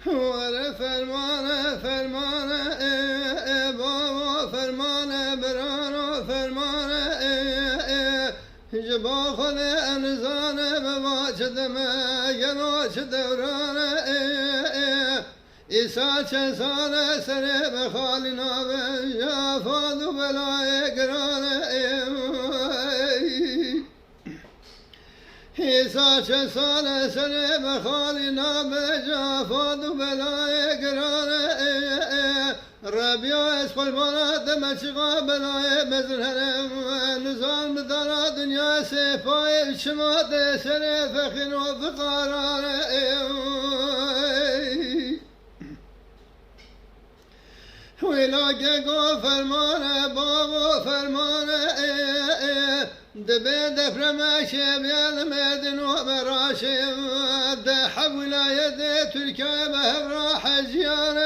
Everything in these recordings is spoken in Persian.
ور فرمان فرمان بابا فرمان بران فرمان جبا خود انزان بواجد گناش دوران ایسا چه سال سر بخالی نابه جافاد و بلای گران ایسا چه سال سر بخالی نابه جافاد و بلای گران ربیا از قربانات مچقا بلای مزرهرم نظام بدارا دنیا سپای شمات سر فخر و فقاران ویلاگه گو فرمان بابا فرمان دبه دفرمش بیان مدن و براشم ده حولایت ترکیه به حجیان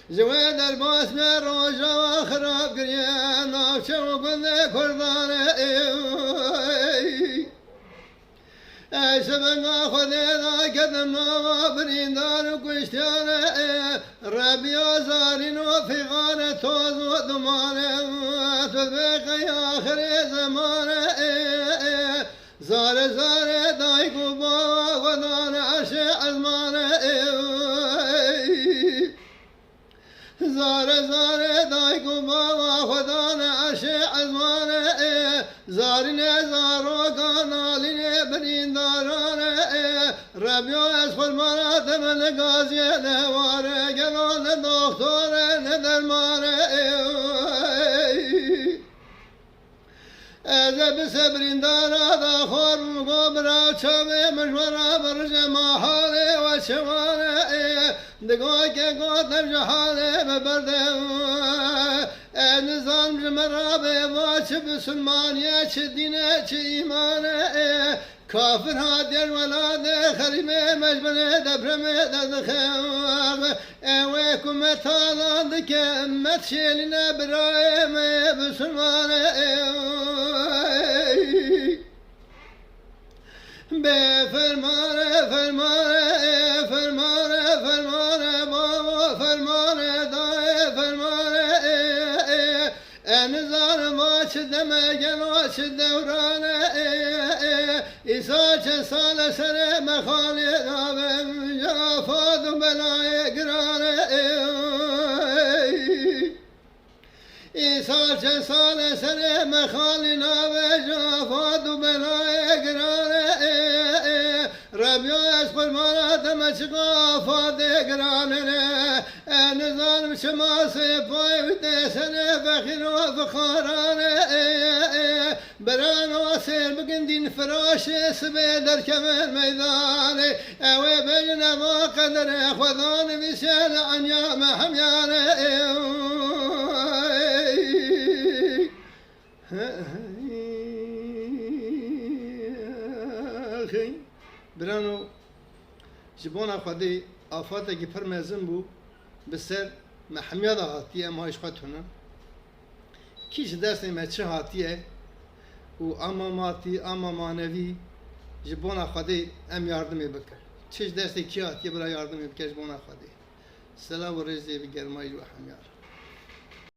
زوید الباس من روژا و خراب گریه نافچه و گنده کردان ای سبنگا خودی دا کدم ناما بریندار و کشتیان ربی آزارین و فیغان توز و دمان تدبیقی آخر زمان زار زار دایکو با خدان عرش ازمان زار زار دایکو با خدان عرش ازمان زارین زارو کانالین برینداران ربیو از خلمانات من گازی نواره گلان دکتر ندرمان از بس بریندارات خور مگو برا چاوه مشورا برج محاله و شمانه دگاه که گوتم جهاله ببرده نظام جمرابه و چه بسلمانیه چه دینه چه ایمانه کافر ها در ولاد خریمه مجبنه دبرمه ددخم اوه کمت آلاند که امت شیلینه برایم بسلمانه به فرمانه فرمانه فرمانه فرمانه بابا فرمانه دای فرمانه نزار ما چه دمگن و چه دورانه ایسا چه سال سر مخالی نابم جافاد و بلای گرانه ایسا چه سال سر مخالی نابم جافاد و بلای گرانه ربیو از قربانات مچقا فاده گرانه نظام شما سپای و دسنه فخر و فخارانه بران و سیر بگن دین فراش سبه در کمر میدانه اوه بجنه ما قدر خودان بسیل عنیام همیانه برانو جبونا خودی آفاته که پر مزن بو بسر محمیاد هاتیه ما ایش خودتونه کیش درس نیمه چه هاتیه و اما ماتی اما مانوی جبونا خودی ام یاردمی بکر چیش درس کی هاتیه برای یاردمی بکر جبونا خودی سلام و رزی بگرمایی و همیار